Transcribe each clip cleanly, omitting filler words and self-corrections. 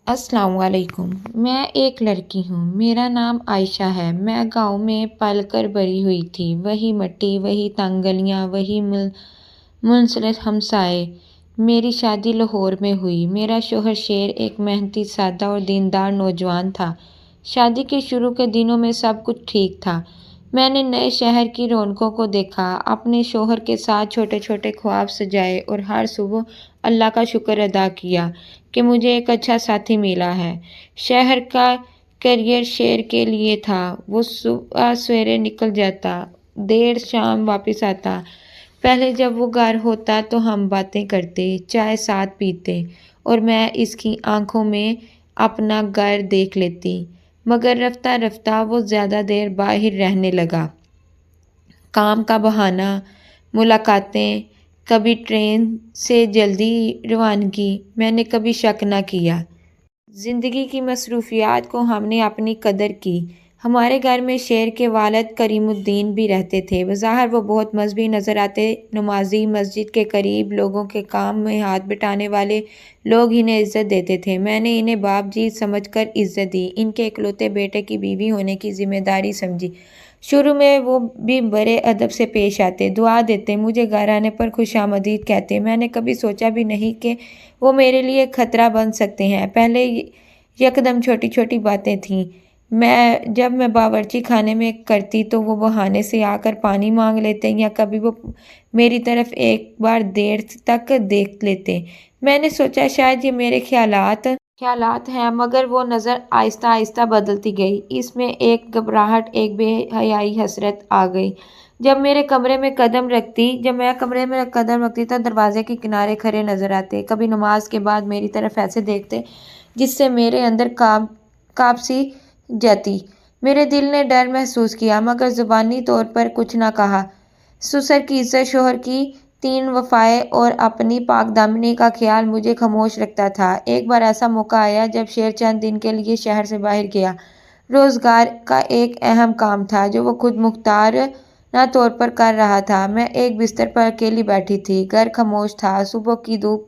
अस्सलाम वालेकुम। मैं एक लड़की हूँ। मेरा नाम आयशा है। मैं गाँव में पल कर बड़ी हुई थी। वही मिट्टी, वही तंग गलियाँ, वही मुनसरत हमसाए। मेरी शादी लाहौर में हुई। मेरा शौहर शेर एक मेहनती, सादा और दीनदार नौजवान था। शादी के शुरू के दिनों में सब कुछ ठीक था। मैंने नए शहर की रौनकों को देखा, अपने शौहर के साथ छोटे छोटे ख्वाब सजाए और हर सुबह अल्लाह का शुक्र अदा किया कि मुझे एक अच्छा साथी मिला है। शहर का करियर शेर के लिए था। वो सुबह सवेरे निकल जाता, देर शाम वापस आता। पहले जब वो घर होता तो हम बातें करते, चाय साथ पीते और मैं इसकी आंखों में अपना घर देख लेती। मगर रफ्ता रफ्ता वो ज़्यादा देर बाहर रहने लगा। काम का बहाना, मुलाकातें, कभी ट्रेन से जल्दी रवानगी। मैंने कभी शक न किया। ज़िंदगी की मसरूफियात को हमने अपनी कदर की। हमारे घर में शेर के वालिद करीमुद्दीन भी रहते थे। बज़ाहिर वो बहुत मजहबी नज़र आते, नमाजी, मस्जिद के करीब, लोगों के काम में हाथ बटाने वाले। लोग इन्हें इज़्ज़त देते थे। मैंने इन्हें बाप जी समझकर इज़्ज़त दी। इनके इकलौते बेटे की बीवी होने की जिम्मेदारी समझी। शुरू में वो भी बड़े अदब से पेश आते, दुआ देते, मुझे घर आने पर खुशामदीद कहते। मैंने कभी सोचा भी नहीं कि वो मेरे लिए खतरा बन सकते हैं। पहले यकदम छोटी छोटी बातें थीं। जब मैं बावर्ची खाने में करती तो वो बहाने से आकर पानी मांग लेते, या कभी वो मेरी तरफ एक बार देर तक देख लेते। मैंने सोचा शायद ये मेरे ख्यालात हैं, मगर वो नज़र आहिस्ता आहिस्ता बदलती गई। इसमें एक घबराहट, एक बेहयाई हसरत आ गई। जब मैं कमरे में कदम रखती तो दरवाजे के किनारे खड़े नजर आते। कभी नमाज के बाद मेरी तरफ ऐसे देखते जिससे मेरे अंदर कांप सी जाती। मेरे दिल ने डर महसूस किया, मगर जुबानी तौर पर कुछ न कहा। ससुर की इज्जत, शौहर की तीन वफाएं और अपनी पाकदामनी का ख्याल मुझे खामोश रखता था। एक बार ऐसा मौका आया जब शेर चंद दिन के लिए शहर से बाहर गया। रोजगार का एक अहम काम था जो वो खुद मुख्तार न तौर पर कर रहा था। मैं एक बिस्तर पर अकेली बैठी थी। घर खामोश था। सुबह की धूप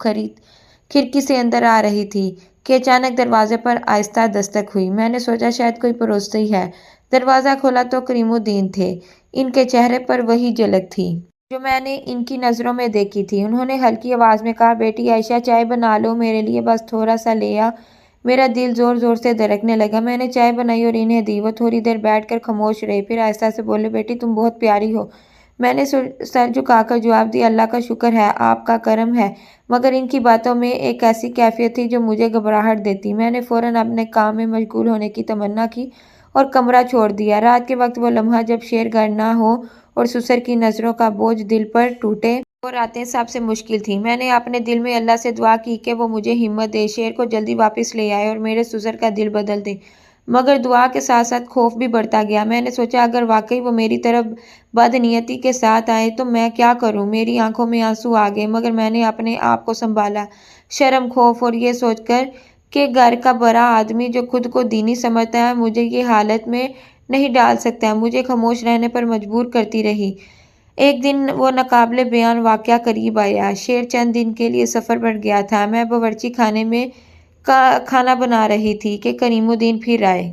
खिड़की से अंदर आ रही थी कि अचानक दरवाजे पर आहिस्ता दस्तक हुई। मैंने सोचा शायद कोई पड़ोसी है। दरवाज़ा खोला तो करीमुद्दीन थे। इनके चेहरे पर वही झलक थी जो मैंने इनकी नज़रों में देखी थी। उन्होंने हल्की आवाज़ में कहा, बेटी आयशा, चाय बना लो मेरे लिए, बस थोड़ा सा ले आ। मेरा दिल ज़ोर ज़ोर से धड़कने लगा। मैंने चाय बनाई और इन्हें दी। वो थोड़ी देर बैठकर खामोश रहे, फिर आहिस्ता से बोले, बेटी तुम बहुत प्यारी हो। मैंने सर झुकाकर जवाब दिया, अल्लाह का शुक्र है, आपका करम है। मगर इनकी बातों में एक ऐसी कैफियत थी जो मुझे घबराहट देती। मैंने फ़ौरन अपने काम में मशगूल होने की तमन्ना की और कमरा छोड़ दिया। रात के वक्त वो लम्हा जब शेर घर ना हो और ससुर की नज़रों का बोझ दिल पर टूटे, वो रातें सबसे मुश्किल थी। मैंने अपने दिल में अल्लाह से दुआ की कि वो मुझे हिम्मत दे, शेर को जल्दी वापस ले आए और मेरे ससुर का दिल बदल दे। मगर दुआ के साथ साथ खौफ भी बढ़ता गया। मैंने सोचा अगर वाकई वो मेरी तरफ बदनीयती के साथ आए तो मैं क्या करूं। मेरी आंखों में आंसू आ गए, मगर मैंने अपने आप को संभाला। शर्म, खौफ और ये सोचकर कि घर का बड़ा आदमी जो खुद को दीनी समझता है मुझे ये हालत में नहीं डाल सकता, मुझे खामोश रहने पर मजबूर करती रही। एक दिन वो नाकाबिले बयान वाकया करीब आया। शेर चंद दिन के लिए सफ़र पर गया था। मैं बावर्ची खाने में खाना बना रही थी कि करीमुद्दीन फिर आए।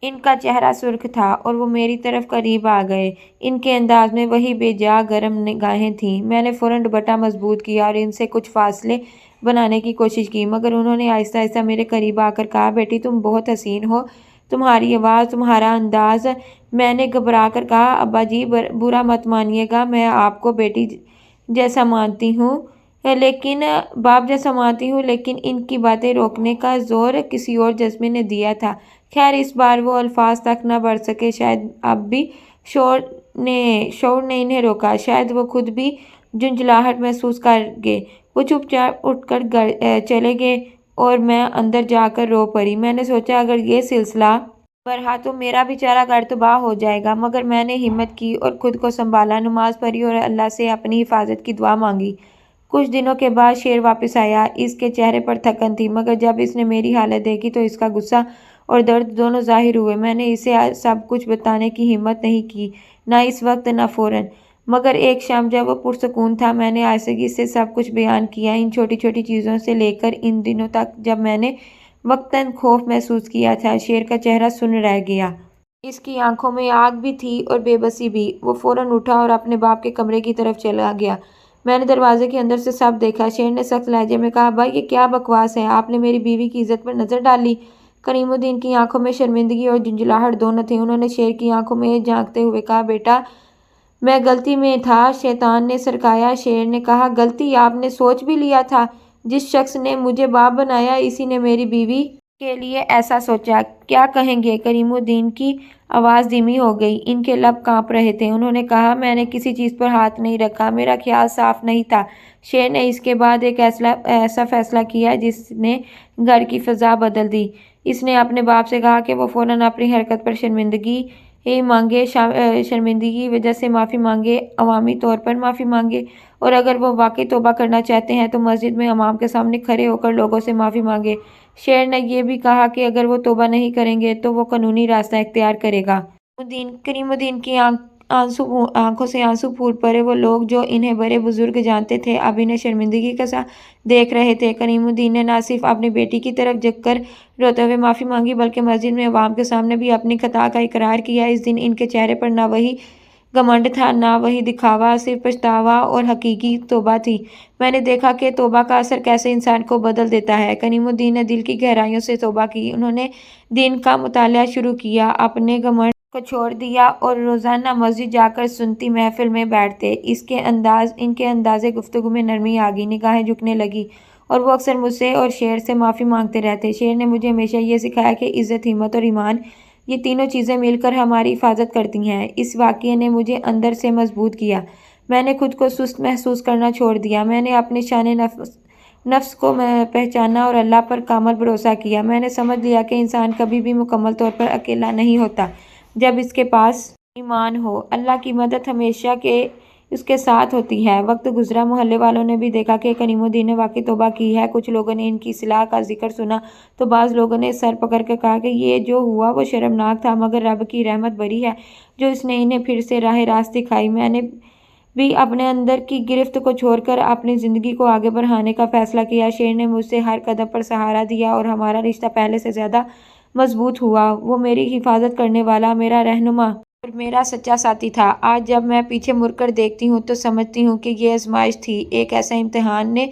इनका चेहरा सुर्ख था और वो मेरी तरफ करीब आ गए। इनके अंदाज में वही बेजा गर्म निगाहें थीं। मैंने फ़ौरन दुपट्टा मजबूत किया और इनसे कुछ फासले बनाने की कोशिश की, मगर उन्होंने आहिस्ता आहिस्ता मेरे करीब आकर कहा, बेटी तुम बहुत हसीन हो, तुम्हारी आवाज़, तुम्हारा अंदाज। मैंने घबरा कर कहा, अब्बा जी बुरा मत मानिएगा, मैं आपको बेटी जैसा मानती हूँ, लेकिन बाप जैसा मानती हूँ, लेकिन इनकी बातें रोकने का जोर किसी और जज्बे ने दिया था। खैर इस बार वो अल्फाज तक न बढ़ सके। शायद अब भी शोर ने इन्हें रोका। शायद वो खुद भी झुंझलाहट महसूस कर गए। वो चुपचाप उठकर चले गए और मैं अंदर जाकर रो पड़ी। मैंने सोचा अगर ये सिलसिला बढ़ा तो मेरा बेचारा घर तबाह हो जाएगा, मगर मैंने हिम्मत की और खुद को संभाला। नमाज पढ़ी और अल्लाह से अपनी हिफाजत की दुआ मांगी। कुछ दिनों के बाद शेर वापस आया। इसके चेहरे पर थकन थी, मगर जब इसने मेरी हालत देखी तो इसका गुस्सा और दर्द दोनों जाहिर हुए। मैंने इसे सब कुछ बताने की हिम्मत नहीं की, ना इस वक्त ना फ़ौरन। मगर एक शाम जब वो पुरसकून था, मैंने आहिस्तगी से सब कुछ बयान किया, इन छोटी छोटी चीज़ों से लेकर इन दिनों तक जब मैंने वक्तन खौफ महसूस किया था। शेर का चेहरा सुन्न रह गया। इसकी आंखों में आग भी थी और बेबसी भी। वो फौरन उठा और अपने बाप के कमरे की तरफ चला गया। मैंने दरवाजे के अंदर से सब देखा। शेर ने सख्त लहजे में कहा, भाई ये क्या बकवास है, आपने मेरी बीवी की इज्जत पर नजर डाली। करीमुद्दीन की आंखों में शर्मिंदगी और झुंझलाहट दोनों थी। उन्होंने शेर की आंखों में झांकते हुए कहा, बेटा मैं गलती में था, शैतान ने सरकाया। शेर ने कहा, गलती? आपने सोच भी लिया था? जिस शख्स ने मुझे बाप बनाया, इसी ने मेरी बीवी के लिए ऐसा सोचा। क्या कहेंगे? करीमुद्दीन की आवाज़ धीमी हो गई। इनके लब कांप रहे थे। उन्होंने कहा, मैंने किसी चीज़ पर हाथ नहीं रखा, मेरा ख्याल साफ नहीं था। शेर ने इसके बाद एक ऐसा फैसला किया जिसने घर की फ़िज़ा बदल दी। इसने अपने बाप से कहा कि वो फ़ौरन अपनी हरकत पर शर्मिंदगी की वजह से माफ़ी मांगे, अवामी तौर पर माफ़ी मांगे, और अगर वो वाकई तौबा करना चाहते हैं तो मस्जिद में इमाम के सामने खड़े होकर लोगों से माफ़ी मांगे। शेर ने यह भी कहा कि अगर वो तौबा नहीं करेंगे तो वो कानूनी रास्ता इख्तियार करेगा। करीमुद्दीन की आंखों से आंसू फूट पड़े। वो लोग जो इन्हें बड़े बुजुर्ग जानते थे अब इन्हें शर्मिंदगी के साथ देख रहे थे। करीमुद्दीन ने न सिर्फ अपनी बेटी की तरफ झुककर रोते हुए माफ़ी मांगी, बल्कि मस्जिद में अवाम के सामने भी अपनी खता का इकरार किया। इस दिन इनके चेहरे पर न वही घमंड था, ना वही दिखावा, सिर्फ पछतावा और हकीकी तौबा थी। मैंने देखा कि तौबा का असर कैसे इंसान को बदल देता है। करीमुद्दीन ने दिल की गहराइयों से तौबा की। उन्होंने दीन का मुताला शुरू किया, अपने घमंड को छोड़ दिया और रोज़ाना मस्जिद जाकर सुन्नती महफिल में बैठते। इनके अंदाज़े गुफ्तगू में नरमी आ गई, निगाहें झुकने लगी और वो अक्सर मुझसे और शेर से माफ़ी मांगते रहते। शेर ने मुझे हमेशा ये सिखाया कि इज़्ज़त, हिम्मत और ईमान, ये तीनों चीज़ें मिलकर हमारी हिफाजत करती हैं। इस वाक़ये ने मुझे अंदर से मजबूत किया। मैंने खुद को सुस्त महसूस करना छोड़ दिया। मैंने अपने शान नफ्स को पहचाना और अल्लाह पर कामल भरोसा किया। मैंने समझ लिया कि इंसान कभी भी मुकम्मल तौर पर अकेला नहीं होता जब इसके पास ईमान हो। अल्लाह की मदद हमेशा के उसके साथ होती है। वक्त गुजरा, मोहल्ले वालों ने भी देखा कि करीमुद्दीन ने वाकई तौबा की है। कुछ लोगों ने इनकी इस्लाह का जिक्र सुना तो बाज़ लोगों ने सर पकड़ कर कहा कि ये जो हुआ वो शर्मनाक था, मगर रब की रहमत बड़ी है जो इसने इन्हें फिर से राह रास्त दिखाई। मैंने भी अपने अंदर की गिरफ्त को छोड़कर अपनी ज़िंदगी को आगे बढ़ाने का फ़ैसला किया। शेर ने मुझसे हर कदम पर सहारा दिया और हमारा रिश्ता पहले से ज़्यादा मजबूत हुआ। वो मेरी हिफाजत करने वाला, मेरा रहनुमा और मेरा सच्चा साथी था। आज जब मैं पीछे मुड़कर देखती हूँ तो समझती हूँ कि ये आजमाइश थी। एक ऐसा इम्तिहान ने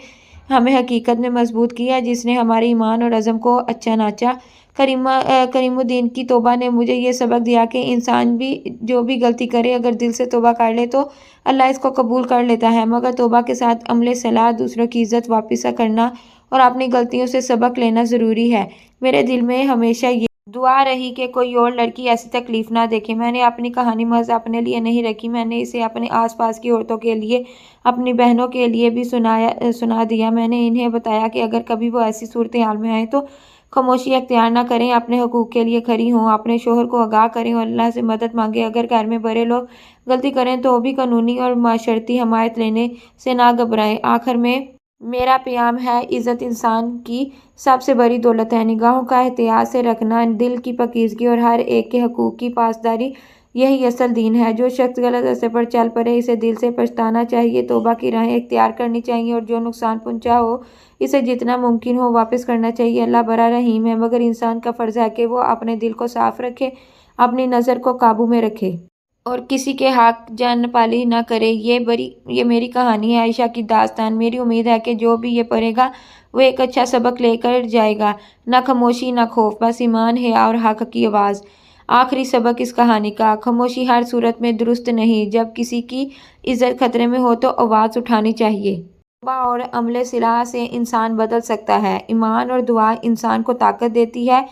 हमें हकीकत में मजबूत किया जिसने हमारे ईमान और अज़म को अच्छा नाचा। करीमुद्दीन की तौबा ने मुझे ये सबक दिया कि इंसान भी जो भी गलती करे, अगर दिल से तौबा कर ले तो अल्लाह इसको कबूल कर लेता है, मगर तौबा के साथ अमले सलाह, दूसरों की इज्जत वापस करना और अपनी गलतियों से सबक लेना ज़रूरी है। मेरे दिल में हमेशा ये दुआ रही कि कोई और लड़की ऐसी तकलीफ ना देखे। मैंने अपनी कहानी महज अपने लिए नहीं रखी, मैंने इसे अपने आसपास की औरतों के लिए, अपनी बहनों के लिए भी सुना दिया। मैंने इन्हें बताया कि अगर कभी वो ऐसी सूरत हाल में आए तो खामोशी अख्तियार ना करें, अपने हकूक़ के लिए खड़ी हों, अपने शोहर को आगाह करें और अल्लाह से मदद मांगें। अगर घर में बड़े लोग गलती करें तो भी कानूनी और माशरती हमायत लेने से ना घबराएं। आखिर में मेरा प्याम है, इज़्ज़त इंसान की सबसे बड़ी दौलत है। निगाहों का एहतियात से रखना, दिल की पाकीज़गी और हर एक के हकूक़ की पासदारी, यही असल दीन है। जो शख्स गलत रास्ते पर चल पड़े इसे दिल से पछताना चाहिए, तौबा की राहें इख्तियार करनी चाहिए और जो नुकसान पहुँचा हो इसे जितना मुमकिन हो वापस करना चाहिए। अल्लाह बड़ा रहीम है, मगर इंसान का फ़र्ज़ है कि वो अपने दिल को साफ़ रखे, अपनी नज़र को काबू में रखे और किसी के हक जान पाली ना करे। ये मेरी कहानी है, आयशा की दास्तान। मेरी उम्मीद है कि जो भी ये पढ़ेगा वो एक अच्छा सबक लेकर जाएगा। ना खामोशी, ना खौफ, बस ईमान, हया और हक की आवाज़। आखिरी सबक इस कहानी का, खामोशी हर सूरत में दुरुस्त नहीं। जब किसी की इज्जत खतरे में हो तो आवाज़ उठानी चाहिए। तौबा और अमले सिलाह से इंसान बदल सकता है। ईमान और दुआ इंसान को ताकत देती है।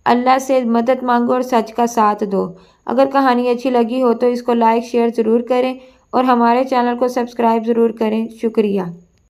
अल्लाह से मदद मांगो और सच का साथ दो। अगर कहानी अच्छी लगी हो तो इसको लाइक शेयर ज़रूर करें और हमारे चैनल को सब्सक्राइब ज़रूर करें। शुक्रिया।